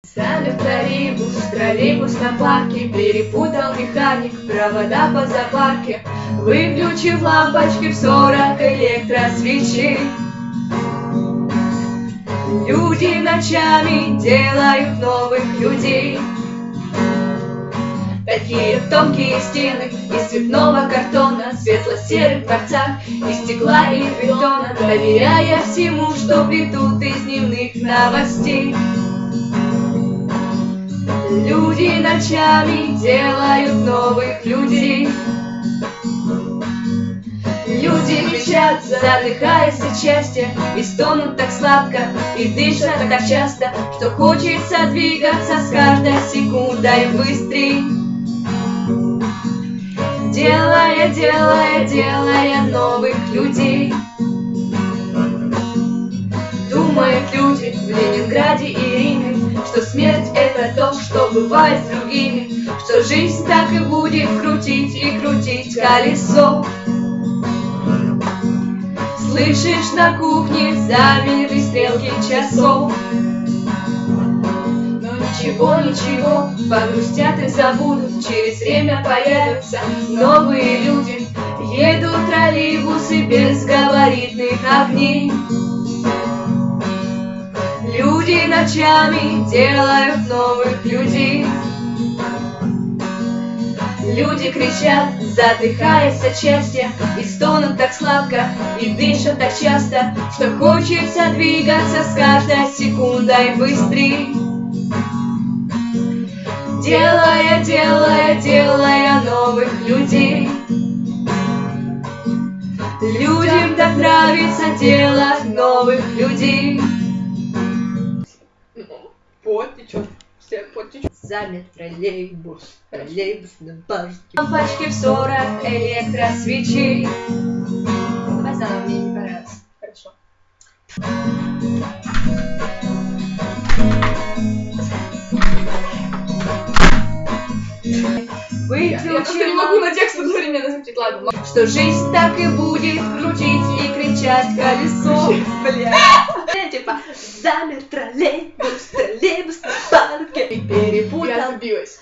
Замер троллейбус на парке, перепутал механик провода по запарке, выключив лампочки в 40 электросвечей. Люди ночами делают новых людей. Такие тонкие стены из цветного картона, светло-серых дворцах, из стекла и бетона, доверяя всему, что плетут из дневных новостей. Люди ночами делают новых людей. Люди кричат, задыхаясь от счастья, и стонут так сладко, и дышат так часто, что хочется двигаться с каждой секундой быстрей. Делая новых людей. Думают люди в Ленинграде и Риме, что смерть — это то, что бывает с другими, что жизнь так и будет крутить и крутить колесо. Слышишь, на кухне замерли стрелки часов. Но ничего, погрустят и забудут, через время появятся новые люди. Едут троллейбусы без габаритных огней. Люди ночами делают новых людей. Люди кричат, задыхаясь от счастья, и стонут так сладко, и дышат так часто, что хочется двигаться с каждой секундой быстрей. Делая новых людей. Людям так нравится делать новых людей. Вот течет. Все, вот течет. Замер троллейбус на парке. Лампочки в 40 электросвечей. Давай заново, мне не понравилось. Хорошо. Я просто не могу на текст одновременно смотреть, ладно. Что жизнь так и будет крутить и кричать колесо. Бля. Типа замер троллейбус на парке. И перепутал. Я сбилась.